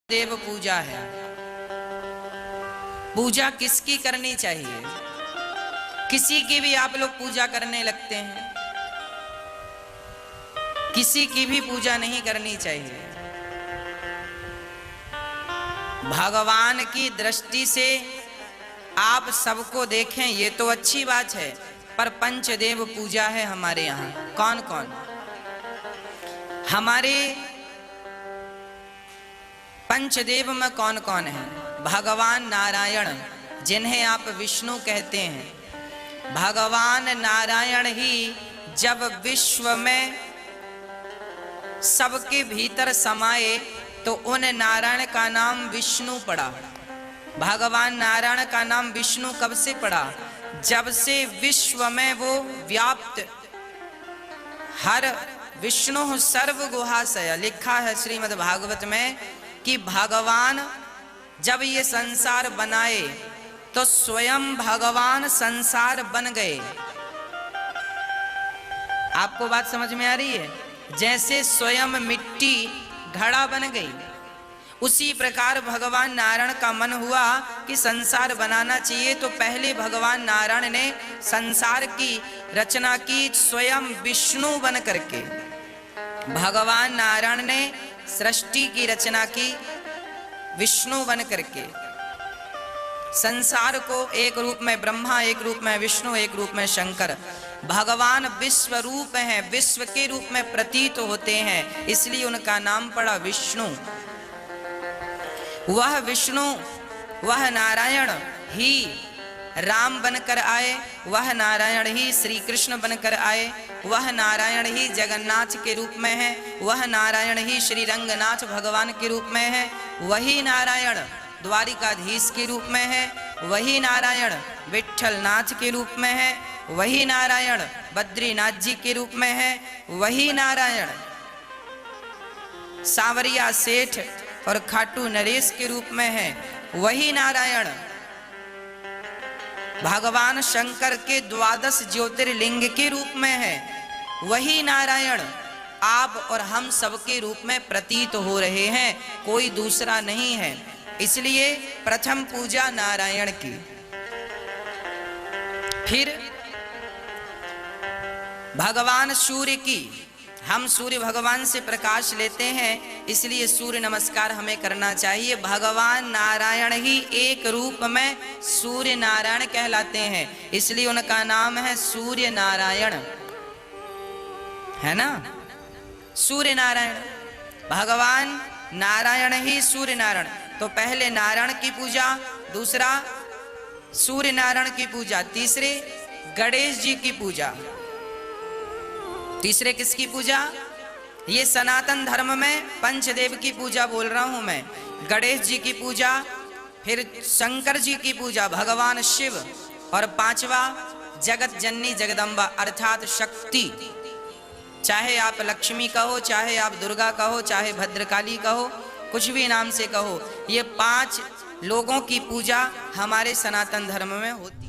देव पूजा है। पूजा किसकी करनी चाहिए? किसी की भी आप लोग पूजा करने लगते हैं, किसी की भी पूजा नहीं करनी चाहिए। भगवान की दृष्टि से आप सबको देखें ये तो अच्छी बात है, पर पंचदेव पूजा है हमारे यहाँ। कौन कौन? हमारे पंचदेव में कौन कौन है? भगवान नारायण, जिन्हें आप विष्णु कहते हैं। भगवान नारायण ही जब विश्व में सबके भीतर समाये तो उन नारायण का नाम विष्णु पड़ा। भगवान नारायण का नाम विष्णु कब से पड़ा? जब से विश्व में वो व्याप्त, हर विष्णु सर्व गुहाशय लिखा है श्रीमद् भागवत में कि भगवान जब ये संसार बनाए तो स्वयं भगवान संसार बन गए। आपको बात समझ में आ रही है? जैसे स्वयं मिट्टी घड़ा बन गई, उसी प्रकार भगवान नारायण का मन हुआ कि संसार बनाना चाहिए, तो पहले भगवान नारायण ने संसार की रचना की स्वयं विष्णु बन करके। भगवान नारायण ने सृष्टि की रचना की विष्णु बन करके। संसार को एक रूप में ब्रह्मा, एक रूप में विष्णु, एक रूप में शंकर। भगवान विश्व रूप हैं, विश्व के रूप में प्रतीत होते हैं, इसलिए उनका नाम पड़ा विष्णु। वह विष्णु, वह नारायण ही राम बनकर आए, वह नारायण ही श्री कृष्ण बनकर आए, वह नारायण ही जगन्नाथ के रूप में है, वह नारायण ही श्री रंगनाथ भगवान के रूप में है, वही नारायण द्वारिकाधीश के रूप में है, वही नारायण विट्ठलनाथ के रूप में है, वही नारायण बद्रीनाथ जी के रूप में है, वही नारायण सांवरिया सेठ और खाटू नरेश के रूप में है, वही नारायण भगवान शंकर के 12 ज्योतिर्लिंग के रूप में है, वही नारायण आप और हम सबके रूप में प्रतीत हो रहे हैं, कोई दूसरा नहीं है। इसलिए प्रथम पूजा नारायण की। फिर भगवान सूर्य की। हम सूर्य भगवान से प्रकाश लेते हैं, इसलिए सूर्य नमस्कार हमें करना चाहिए। भगवान नारायण ही एक रूप में सूर्य नारायण कहलाते हैं, इसलिए उनका नाम है सूर्य नारायण, है ना? सूर्य नारायण, भगवान नारायण ही सूर्य नारायण। तो पहले नारायण की पूजा, दूसरा सूर्य नारायण की पूजा, तीसरे गणेश जी की पूजा। तीसरे किसकी पूजा? ये सनातन धर्म में पंचदेव की पूजा बोल रहा हूं मैं। गणेश जी की पूजा, फिर शंकर जी की पूजा भगवान शिव, और पांचवा जगत जननी जगदम्बा अर्थात शक्ति। चाहे आप लक्ष्मी कहो, चाहे आप दुर्गा कहो, चाहे भद्रकाली कहो, कुछ भी नाम से कहो, ये 5 लोगों की पूजा हमारे सनातन धर्म में होती है।